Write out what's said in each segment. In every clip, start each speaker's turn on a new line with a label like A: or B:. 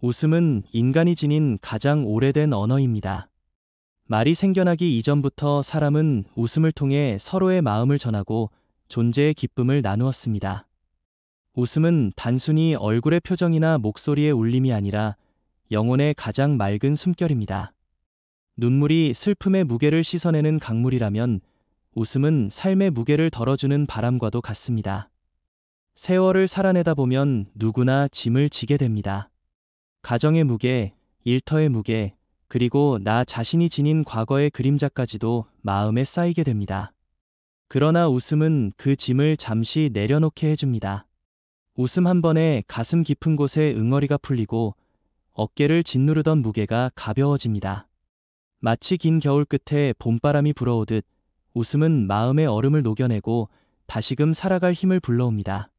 A: 웃음은 인간이 지닌 가장 오래된 언어입니다. 말이 생겨나기 이전부터 사람은 웃음을 통해 서로의 마음을 전하고 존재의 기쁨을 나누었습니다. 웃음은 단순히 얼굴의 표정이나 목소리의 울림이 아니라 영혼의 가장 맑은 숨결입니다. 눈물이 슬픔의 무게를 씻어내는 강물이라면 웃음은 삶의 무게를 덜어주는 바람과도 같습니다. 세월을 살아내다 보면 누구나 짐을 지게 됩니다. 가정의 무게, 일터의 무게, 그리고 나 자신이 지닌 과거의 그림자까지도 마음에 쌓이게 됩니다. 그러나 웃음은 그 짐을 잠시 내려놓게 해줍니다. 웃음 한 번에 가슴 깊은 곳에 응어리가 풀리고 어깨를 짓누르던 무게가 가벼워집니다. 마치 긴 겨울 끝에 봄바람이 불어오듯 웃음은 마음의 얼음을 녹여내고 다시금 살아갈 힘을 불러옵니다.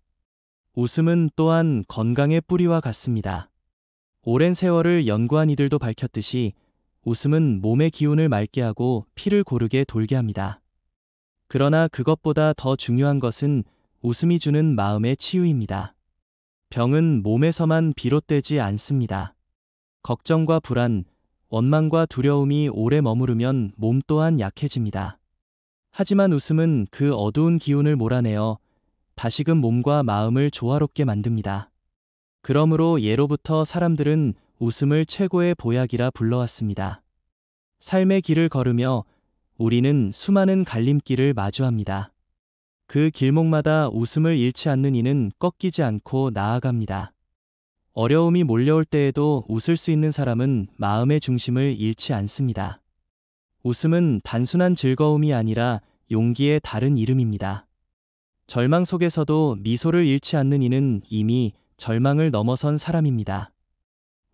A: 웃음은 또한 건강의 뿌리와 같습니다. 오랜 세월을 연구한 이들도 밝혔듯이 웃음은 몸의 기운을 맑게 하고 피를 고르게 돌게 합니다. 그러나 그것보다 더 중요한 것은 웃음이 주는 마음의 치유입니다. 병은 몸에서만 비롯되지 않습니다. 걱정과 불안, 원망과 두려움이 오래 머무르면 몸 또한 약해집니다. 하지만 웃음은 그 어두운 기운을 몰아내어 다시금 몸과 마음을 조화롭게 만듭니다. 그러므로 예로부터 사람들은 웃음을 최고의 보약이라 불러왔습니다. 삶의 길을 걸으며 우리는 수많은 갈림길을 마주합니다. 그 길목마다 웃음을 잃지 않는 이는 꺾이지 않고 나아갑니다. 어려움이 몰려올 때에도 웃을 수 있는 사람은 마음의 중심을 잃지 않습니다. 웃음은 단순한 즐거움이 아니라 용기의 다른 이름입니다. 절망 속에서도 미소를 잃지 않는 이는 이미 절망을 넘어선 사람입니다.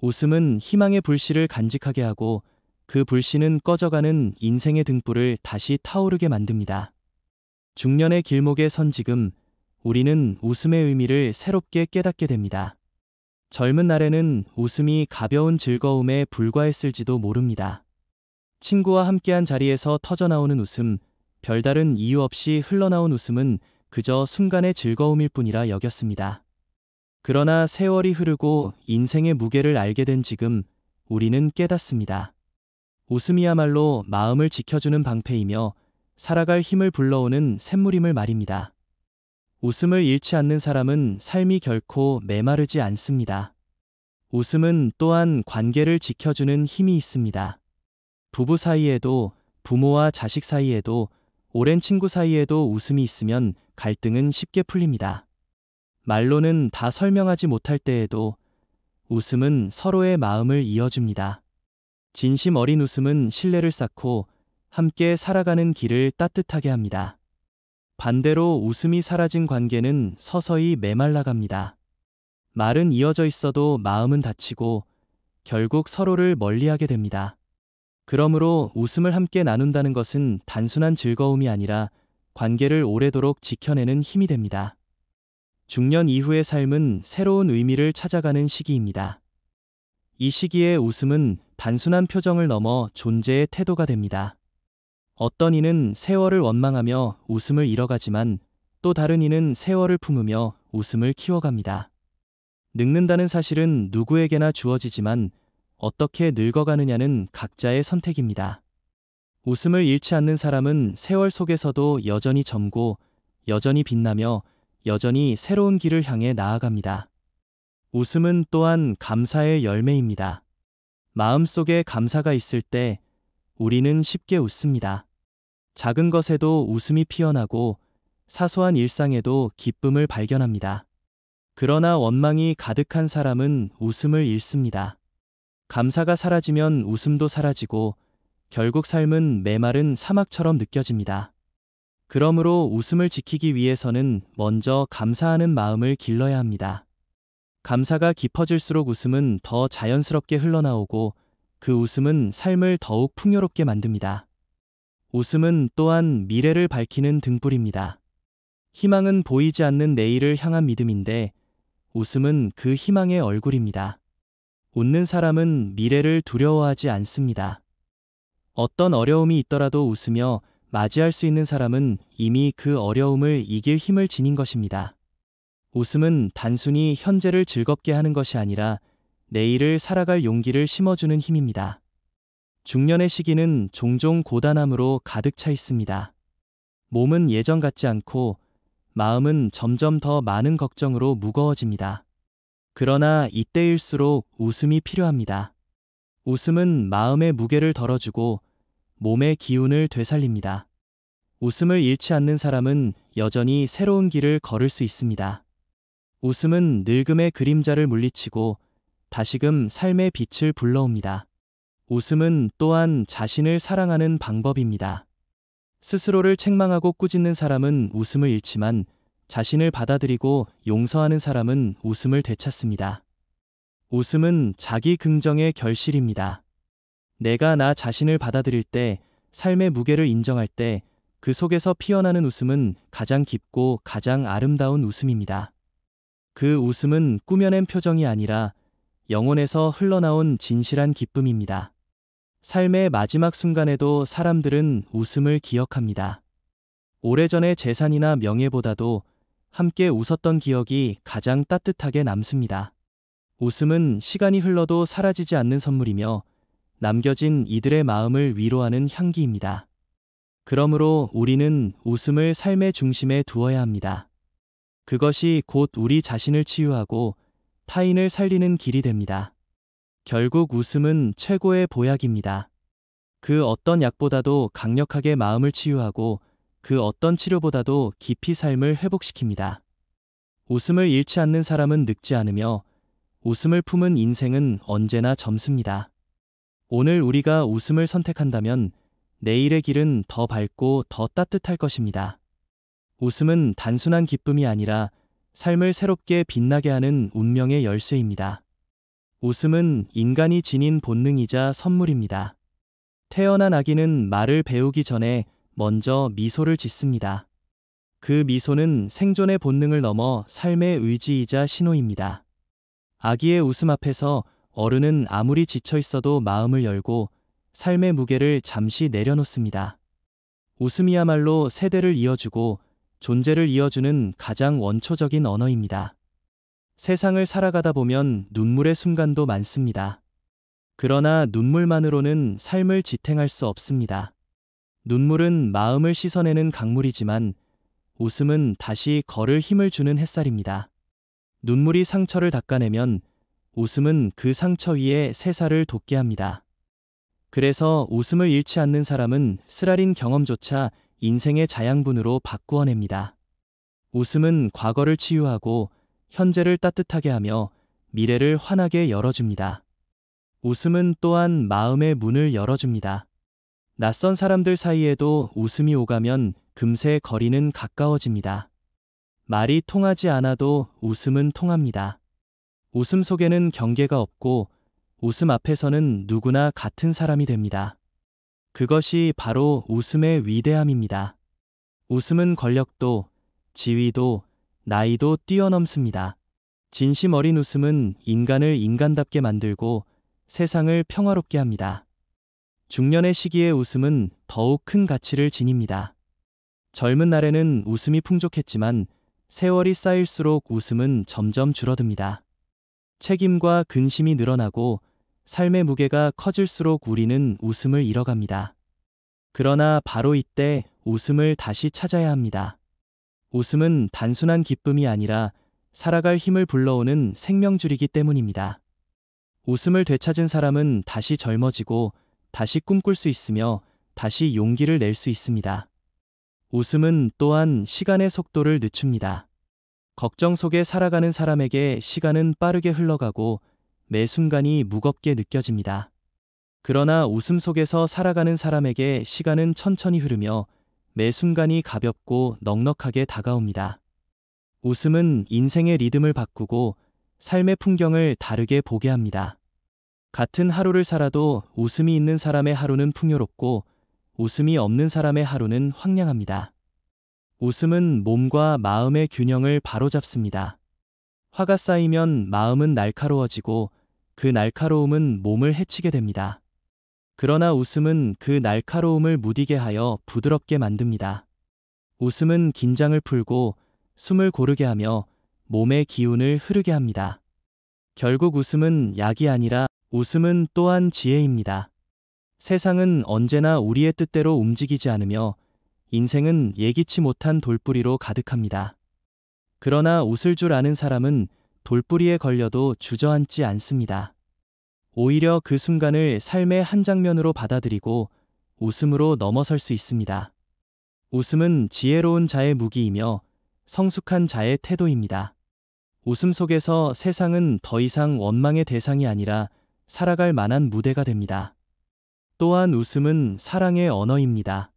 A: 웃음은 희망의 불씨를 간직하게 하고 그 불씨는 꺼져가는 인생의 등불을 다시 타오르게 만듭니다. 중년의 길목에 선 지금 우리는 웃음의 의미를 새롭게 깨닫게 됩니다. 젊은 날에는 웃음이 가벼운 즐거움에 불과했을지도 모릅니다. 친구와 함께한 자리에서 터져나오는 웃음, 별다른 이유 없이 흘러나온 웃음은 그저 순간의 즐거움일 뿐이라 여겼습니다. 그러나 세월이 흐르고 인생의 무게를 알게 된 지금 우리는 깨닫습니다. 웃음이야말로 마음을 지켜주는 방패이며 살아갈 힘을 불러오는 샘물임을 말입니다. 웃음을 잃지 않는 사람은 삶이 결코 메마르지 않습니다. 웃음은 또한 관계를 지켜주는 힘이 있습니다. 부부 사이에도, 부모와 자식 사이에도, 오랜 친구 사이에도 웃음이 있으면 갈등은 쉽게 풀립니다. 말로는 다 설명하지 못할 때에도 웃음은 서로의 마음을 이어줍니다. 진심 어린 웃음은 신뢰를 쌓고 함께 살아가는 길을 따뜻하게 합니다. 반대로 웃음이 사라진 관계는 서서히 메말라갑니다. 말은 이어져 있어도 마음은 다치고 결국 서로를 멀리하게 됩니다. 그러므로 웃음을 함께 나눈다는 것은 단순한 즐거움이 아니라 관계를 오래도록 지켜내는 힘이 됩니다. 중년 이후의 삶은 새로운 의미를 찾아가는 시기입니다. 이 시기에 웃음은 단순한 표정을 넘어 존재의 태도가 됩니다. 어떤 이는 세월을 원망하며 웃음을 잃어가지만 또 다른 이는 세월을 품으며 웃음을 키워갑니다. 늙는다는 사실은 누구에게나 주어지지만 어떻게 늙어가느냐는 각자의 선택입니다. 웃음을 잃지 않는 사람은 세월 속에서도 여전히 젊고 여전히 빛나며 여전히 새로운 길을 향해 나아갑니다. 웃음은 또한 감사의 열매입니다. 마음속에 감사가 있을 때 우리는 쉽게 웃습니다. 작은 것에도 웃음이 피어나고 사소한 일상에도 기쁨을 발견합니다. 그러나 원망이 가득한 사람은 웃음을 잃습니다. 감사가 사라지면 웃음도 사라지고 결국 삶은 메마른 사막처럼 느껴집니다. 그러므로 웃음을 지키기 위해서는 먼저 감사하는 마음을 길러야 합니다. 감사가 깊어질수록 웃음은 더 자연스럽게 흘러나오고 그 웃음은 삶을 더욱 풍요롭게 만듭니다. 웃음은 또한 미래를 밝히는 등불입니다. 희망은 보이지 않는 내일을 향한 믿음인데 웃음은 그 희망의 얼굴입니다. 웃는 사람은 미래를 두려워하지 않습니다. 어떤 어려움이 있더라도 웃으며 맞이할 수 있는 사람은 이미 그 어려움을 이길 힘을 지닌 것입니다. 웃음은 단순히 현재를 즐겁게 하는 것이 아니라 내일을 살아갈 용기를 심어주는 힘입니다. 중년의 시기는 종종 고단함으로 가득 차 있습니다. 몸은 예전 같지 않고 마음은 점점 더 많은 걱정으로 무거워집니다. 그러나 이때일수록 웃음이 필요합니다. 웃음은 마음의 무게를 덜어주고 몸의 기운을 되살립니다. 웃음을 잃지 않는 사람은 여전히 새로운 길을 걸을 수 있습니다. 웃음은 늙음의 그림자를 물리치고 다시금 삶의 빛을 불러옵니다. 웃음은 또한 자신을 사랑하는 방법입니다. 스스로를 책망하고 꾸짖는 사람은 웃음을 잃지만 자신을 받아들이고 용서하는 사람은 웃음을 되찾습니다. 웃음은 자기 긍정의 결실입니다. 내가 나 자신을 받아들일 때, 삶의 무게를 인정할 때, 그 속에서 피어나는 웃음은 가장 깊고 가장 아름다운 웃음입니다. 그 웃음은 꾸며낸 표정이 아니라 영혼에서 흘러나온 진실한 기쁨입니다. 삶의 마지막 순간에도 사람들은 웃음을 기억합니다. 오래전의 재산이나 명예보다도 함께 웃었던 기억이 가장 따뜻하게 남습니다. 웃음은 시간이 흘러도 사라지지 않는 선물이며 남겨진 이들의 마음을 위로하는 향기입니다. 그러므로 우리는 웃음을 삶의 중심에 두어야 합니다. 그것이 곧 우리 자신을 치유하고 타인을 살리는 길이 됩니다. 결국 웃음은 최고의 보약입니다. 그 어떤 약보다도 강력하게 마음을 치유하고 그 어떤 치료보다도 깊이 삶을 회복시킵니다. 웃음을 잃지 않는 사람은 늙지 않으며 웃음을 품은 인생은 언제나 젊습니다. 오늘 우리가 웃음을 선택한다면 내일의 길은 더 밝고 더 따뜻할 것입니다. 웃음은 단순한 기쁨이 아니라 삶을 새롭게 빛나게 하는 운명의 열쇠입니다. 웃음은 인간이 지닌 본능이자 선물입니다. 태어난 아기는 말을 배우기 전에 먼저 미소를 짓습니다. 그 미소는 생존의 본능을 넘어 삶의 의지이자 신호입니다. 아기의 웃음 앞에서 어른은 아무리 지쳐 있어도 마음을 열고 삶의 무게를 잠시 내려놓습니다. 웃음이야말로 세대를 이어주고 존재를 이어주는 가장 원초적인 언어입니다. 세상을 살아가다 보면 눈물의 순간도 많습니다. 그러나 눈물만으로는 삶을 지탱할 수 없습니다. 눈물은 마음을 씻어내는 강물이지만 웃음은 다시 걸을 힘을 주는 햇살입니다. 눈물이 상처를 닦아내면 웃음은 그 상처 위에 새살을 돋게 합니다. 그래서 웃음을 잃지 않는 사람은 쓰라린 경험조차 인생의 자양분으로 바꾸어냅니다. 웃음은 과거를 치유하고 현재를 따뜻하게 하며 미래를 환하게 열어줍니다. 웃음은 또한 마음의 문을 열어줍니다. 낯선 사람들 사이에도 웃음이 오가면 금세 거리는 가까워집니다. 말이 통하지 않아도 웃음은 통합니다. 웃음 속에는 경계가 없고 웃음 앞에서는 누구나 같은 사람이 됩니다. 그것이 바로 웃음의 위대함입니다. 웃음은 권력도, 지위도, 나이도 뛰어넘습니다. 진심 어린 웃음은 인간을 인간답게 만들고 세상을 평화롭게 합니다. 중년의 시기의 웃음은 더욱 큰 가치를 지닙니다. 젊은 날에는 웃음이 풍족했지만 세월이 쌓일수록 웃음은 점점 줄어듭니다. 책임과 근심이 늘어나고 삶의 무게가 커질수록 우리는 웃음을 잃어갑니다. 그러나 바로 이때 웃음을 다시 찾아야 합니다. 웃음은 단순한 기쁨이 아니라 살아갈 힘을 불러오는 생명줄이기 때문입니다. 웃음을 되찾은 사람은 다시 젊어지고 다시 꿈꿀 수 있으며 다시 용기를 낼 수 있습니다. 웃음은 또한 시간의 속도를 늦춥니다. 걱정 속에 살아가는 사람에게 시간은 빠르게 흘러가고 매 순간이 무겁게 느껴집니다. 그러나 웃음 속에서 살아가는 사람에게 시간은 천천히 흐르며 매 순간이 가볍고 넉넉하게 다가옵니다. 웃음은 인생의 리듬을 바꾸고 삶의 풍경을 다르게 보게 합니다. 같은 하루를 살아도 웃음이 있는 사람의 하루는 풍요롭고 웃음이 없는 사람의 하루는 황량합니다. 웃음은 몸과 마음의 균형을 바로잡습니다. 화가 쌓이면 마음은 날카로워지고 그 날카로움은 몸을 해치게 됩니다. 그러나 웃음은 그 날카로움을 무디게 하여 부드럽게 만듭니다. 웃음은 긴장을 풀고 숨을 고르게 하며 몸의 기운을 흐르게 합니다. 결국 웃음은 약이 아니라 웃음은 또한 지혜입니다. 세상은 언제나 우리의 뜻대로 움직이지 않으며 인생은 예기치 못한 돌부리로 가득합니다. 그러나 웃을 줄 아는 사람은 돌부리에 걸려도 주저앉지 않습니다. 오히려 그 순간을 삶의 한 장면으로 받아들이고 웃음으로 넘어설 수 있습니다. 웃음은 지혜로운 자의 무기이며 성숙한 자의 태도입니다. 웃음 속에서 세상은 더 이상 원망의 대상이 아니라 살아갈 만한 무대가 됩니다. 또한 웃음은 사랑의 언어입니다.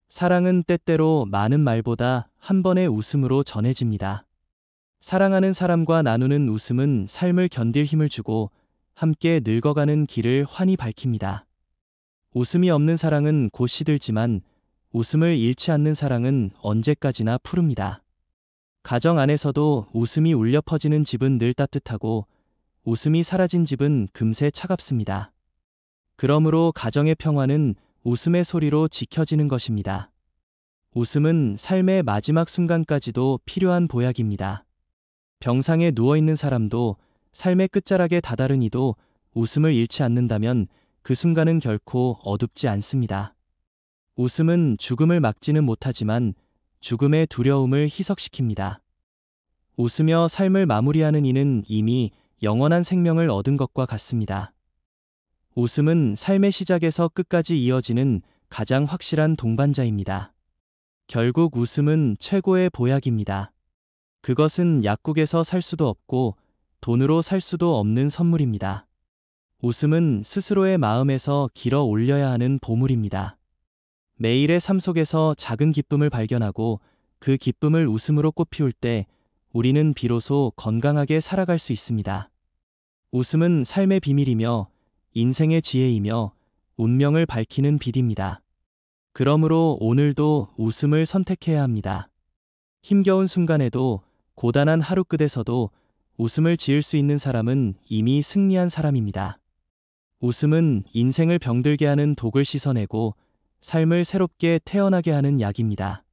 A: 사랑은 때때로 많은 말보다 한 번의 웃음으로 전해집니다. 사랑하는 사람과 나누는 웃음은 삶을 견딜 힘을 주고 함께 늙어가는 길을 환히 밝힙니다. 웃음이 없는 사랑은 곧 시들지만 웃음을 잃지 않는 사랑은 언제까지나 푸릅니다. 가정 안에서도 웃음이 울려 퍼지는 집은 늘 따뜻하고 웃음이 사라진 집은 금세 차갑습니다. 그러므로 가정의 평화는 웃음의 소리로 지켜지는 것입니다. 웃음은 삶의 마지막 순간까지도 필요한 보약입니다. 병상에 누워있는 사람도 삶의 끝자락에 다다르니도 웃음을 잃지 않는다면 그 순간은 결코 어둡지 않습니다. 웃음은 죽음을 막지는 못하지만 죽음의 두려움을 희석시킵니다. 웃으며 삶을 마무리하는 이는 이미 영원한 생명을 얻은 것과 같습니다. 웃음은 삶의 시작에서 끝까지 이어지는 가장 확실한 동반자입니다. 결국 웃음은 최고의 보약입니다. 그것은 약국에서 살 수도 없고 돈으로 살 수도 없는 선물입니다. 웃음은 스스로의 마음에서 길어 올려야 하는 보물입니다. 매일의 삶 속에서 작은 기쁨을 발견하고 그 기쁨을 웃음으로 꽃피울 때 우리는 비로소 건강하게 살아갈 수 있습니다. 웃음은 삶의 비밀이며 인생의 지혜이며 운명을 밝히는 빛입니다. 그러므로 오늘도 웃음을 선택해야 합니다. 힘겨운 순간에도 고단한 하루 끝에서도 웃음을 지을 수 있는 사람은 이미 승리한 사람입니다. 웃음은 인생을 병들게 하는 독을 씻어내고 삶을 새롭게 태어나게 하는 약입니다.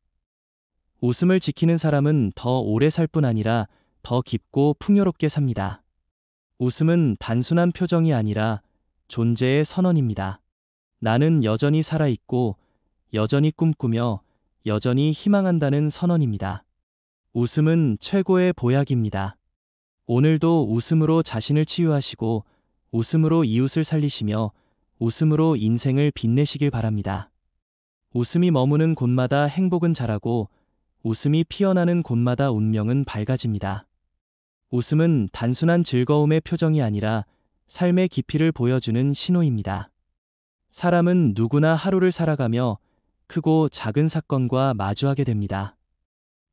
A: 웃음을 지키는 사람은 더 오래 살 뿐 아니라 더 깊고 풍요롭게 삽니다. 웃음은 단순한 표정이 아니라 존재의 선언입니다. 나는 여전히 살아있고 여전히 꿈꾸며 여전히 희망한다는 선언입니다. 웃음은 최고의 보약입니다. 오늘도 웃음으로 자신을 치유하시고 웃음으로 이웃을 살리시며 웃음으로 인생을 빛내시길 바랍니다. 웃음이 머무는 곳마다 행복은 자라고 웃음이 피어나는 곳마다 운명은 밝아집니다. 웃음은 단순한 즐거움의 표정이 아니라 삶의 깊이를 보여주는 신호입니다. 사람은 누구나 하루를 살아가며 크고 작은 사건과 마주하게 됩니다.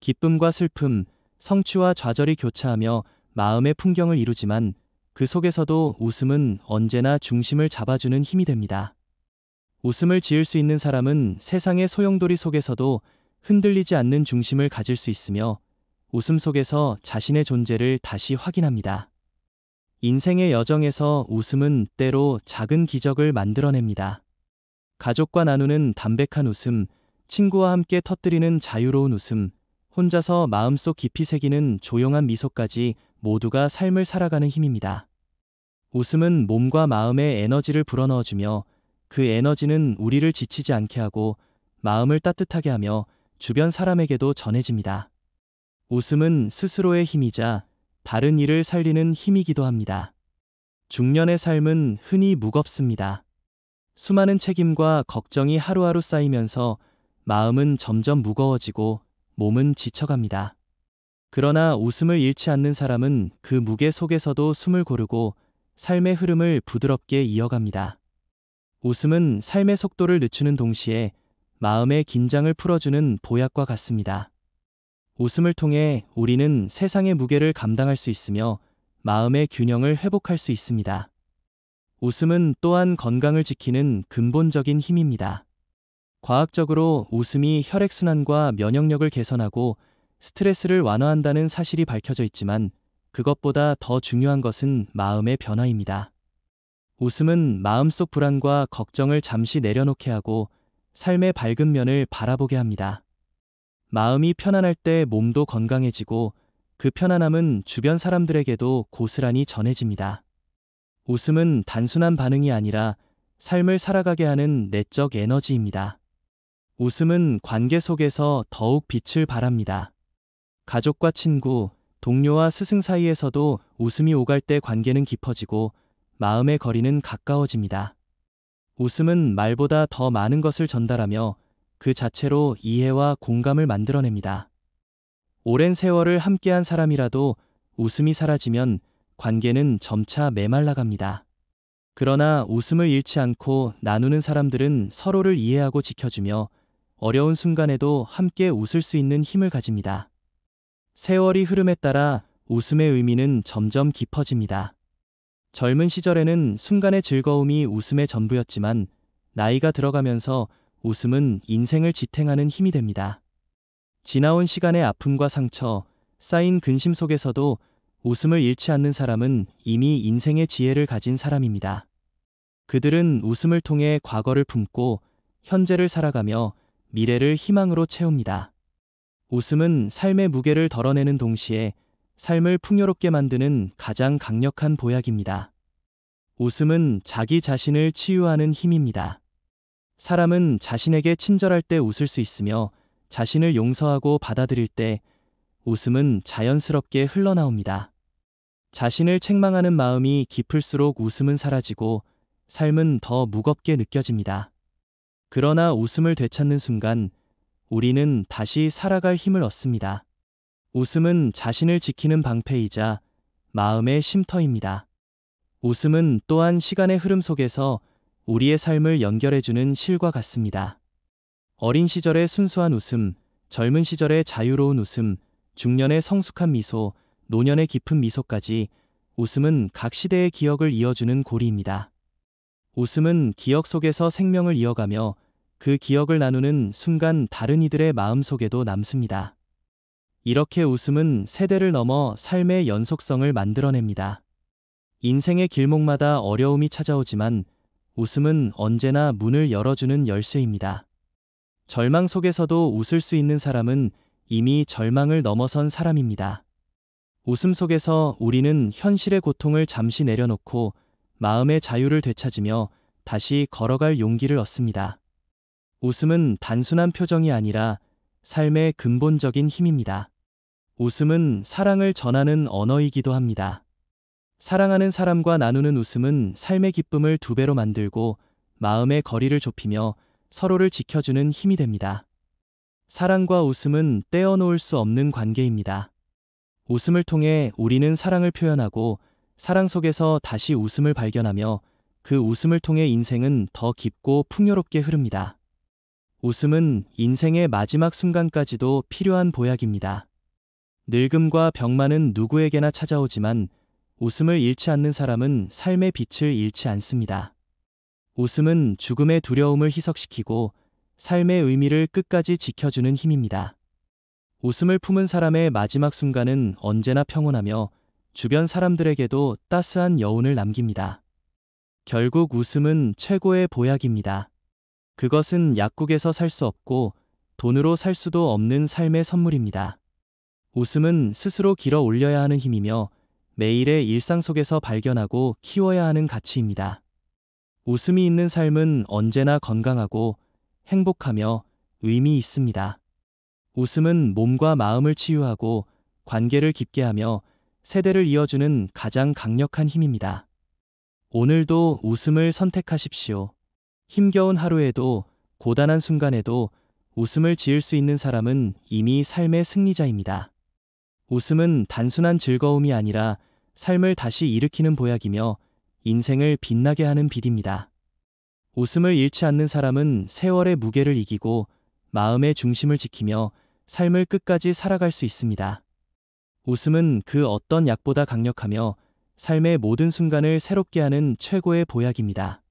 A: 기쁨과 슬픔, 성취와 좌절이 교차하며 마음의 풍경을 이루지만 그 속에서도 웃음은 언제나 중심을 잡아주는 힘이 됩니다. 웃음을 지을 수 있는 사람은 세상의 소용돌이 속에서도 흔들리지 않는 중심을 가질 수 있으며 웃음 속에서 자신의 존재를 다시 확인합니다. 인생의 여정에서 웃음은 때로 작은 기적을 만들어냅니다. 가족과 나누는 담백한 웃음, 친구와 함께 터뜨리는 자유로운 웃음, 혼자서 마음속 깊이 새기는 조용한 미소까지 모두가 삶을 살아가는 힘입니다. 웃음은 몸과 마음에 에너지를 불어넣어주며 그 에너지는 우리를 지치지 않게 하고 마음을 따뜻하게 하며 주변 사람에게도 전해집니다. 웃음은 스스로의 힘이자 다른 이를 살리는 힘이기도 합니다. 중년의 삶은 흔히 무겁습니다. 수많은 책임과 걱정이 하루하루 쌓이면서 마음은 점점 무거워지고 몸은 지쳐갑니다. 그러나 웃음을 잃지 않는 사람은 그 무게 속에서도 숨을 고르고 삶의 흐름을 부드럽게 이어갑니다. 웃음은 삶의 속도를 늦추는 동시에 마음의 긴장을 풀어주는 보약과 같습니다. 웃음을 통해 우리는 세상의 무게를 감당할 수 있으며 마음의 균형을 회복할 수 있습니다. 웃음은 또한 건강을 지키는 근본적인 힘입니다. 과학적으로 웃음이 혈액순환과 면역력을 개선하고 스트레스를 완화한다는 사실이 밝혀져 있지만 그것보다 더 중요한 것은 마음의 변화입니다. 웃음은 마음속 불안과 걱정을 잠시 내려놓게 하고 삶의 밝은 면을 바라보게 합니다. 마음이 편안할 때 몸도 건강해지고 그 편안함은 주변 사람들에게도 고스란히 전해집니다. 웃음은 단순한 반응이 아니라 삶을 살아가게 하는 내적 에너지입니다. 웃음은 관계 속에서 더욱 빛을 발합니다. 가족과 친구, 동료와 스승 사이에서도 웃음이 오갈 때 관계는 깊어지고 마음의 거리는 가까워집니다. 웃음은 말보다 더 많은 것을 전달하며 그 자체로 이해와 공감을 만들어냅니다. 오랜 세월을 함께한 사람이라도 웃음이 사라지면 관계는 점차 메말라갑니다. 그러나 웃음을 잃지 않고 나누는 사람들은 서로를 이해하고 지켜주며 어려운 순간에도 함께 웃을 수 있는 힘을 가집니다. 세월이 흐름에 따라 웃음의 의미는 점점 깊어집니다. 젊은 시절에는 순간의 즐거움이 웃음의 전부였지만 나이가 들어가면서 웃음은 인생을 지탱하는 힘이 됩니다. 지나온 시간의 아픔과 상처, 쌓인 근심 속에서도 웃음을 잃지 않는 사람은 이미 인생의 지혜를 가진 사람입니다. 그들은 웃음을 통해 과거를 품고 현재를 살아가며 미래를 희망으로 채웁니다. 웃음은 삶의 무게를 덜어내는 동시에 삶을 풍요롭게 만드는 가장 강력한 보약입니다. 웃음은 자기 자신을 치유하는 힘입니다. 사람은 자신에게 친절할 때 웃을 수 있으며 자신을 용서하고 받아들일 때 웃음은 자연스럽게 흘러나옵니다. 자신을 책망하는 마음이 깊을수록 웃음은 사라지고 삶은 더 무겁게 느껴집니다. 그러나 웃음을 되찾는 순간 우리는 다시 살아갈 힘을 얻습니다. 웃음은 자신을 지키는 방패이자 마음의 쉼터입니다. 웃음은 또한 시간의 흐름 속에서 우리의 삶을 연결해주는 실과 같습니다. 어린 시절의 순수한 웃음, 젊은 시절의 자유로운 웃음, 중년의 성숙한 미소, 노년의 깊은 미소까지 웃음은 각 시대의 기억을 이어주는 고리입니다. 웃음은 기억 속에서 생명을 이어가며 그 기억을 나누는 순간 다른 이들의 마음 속에도 남습니다. 이렇게 웃음은 세대를 넘어 삶의 연속성을 만들어냅니다. 인생의 길목마다 어려움이 찾아오지만 웃음은 언제나 문을 열어주는 열쇠입니다. 절망 속에서도 웃을 수 있는 사람은 이미 절망을 넘어선 사람입니다. 웃음 속에서 우리는 현실의 고통을 잠시 내려놓고 마음의 자유를 되찾으며 다시 걸어갈 용기를 얻습니다. 웃음은 단순한 표정이 아니라 삶의 근본적인 힘입니다. 웃음은 사랑을 전하는 언어이기도 합니다. 사랑하는 사람과 나누는 웃음은 삶의 기쁨을 2배로 만들고 마음의 거리를 좁히며 서로를 지켜주는 힘이 됩니다. 사랑과 웃음은 떼어놓을 수 없는 관계입니다. 웃음을 통해 우리는 사랑을 표현하고 사랑 속에서 다시 웃음을 발견하며 그 웃음을 통해 인생은 더 깊고 풍요롭게 흐릅니다. 웃음은 인생의 마지막 순간까지도 필요한 보약입니다. 늙음과 병만은 누구에게나 찾아오지만 웃음을 잃지 않는 사람은 삶의 빛을 잃지 않습니다. 웃음은 죽음의 두려움을 희석시키고 삶의 의미를 끝까지 지켜주는 힘입니다. 웃음을 품은 사람의 마지막 순간은 언제나 평온하며 주변 사람들에게도 따스한 여운을 남깁니다. 결국 웃음은 최고의 보약입니다. 그것은 약국에서 살 수 없고 돈으로 살 수도 없는 삶의 선물입니다. 웃음은 스스로 길어 올려야 하는 힘이며 매일의 일상 속에서 발견하고 키워야 하는 가치입니다. 웃음이 있는 삶은 언제나 건강하고 행복하며 의미 있습니다. 웃음은 몸과 마음을 치유하고 관계를 깊게 하며 세대를 이어주는 가장 강력한 힘입니다. 오늘도 웃음을 선택하십시오. 힘겨운 하루에도 고단한 순간에도 웃음을 지을 수 있는 사람은 이미 삶의 승리자입니다. 웃음은 단순한 즐거움이 아니라 삶을 다시 일으키는 보약이며 인생을 빛나게 하는 빛입니다. 웃음을 잃지 않는 사람은 세월의 무게를 이기고 마음의 중심을 지키며 삶을 끝까지 살아갈 수 있습니다. 웃음은 그 어떤 약보다 강력하며 삶의 모든 순간을 새롭게 하는 최고의 보약입니다.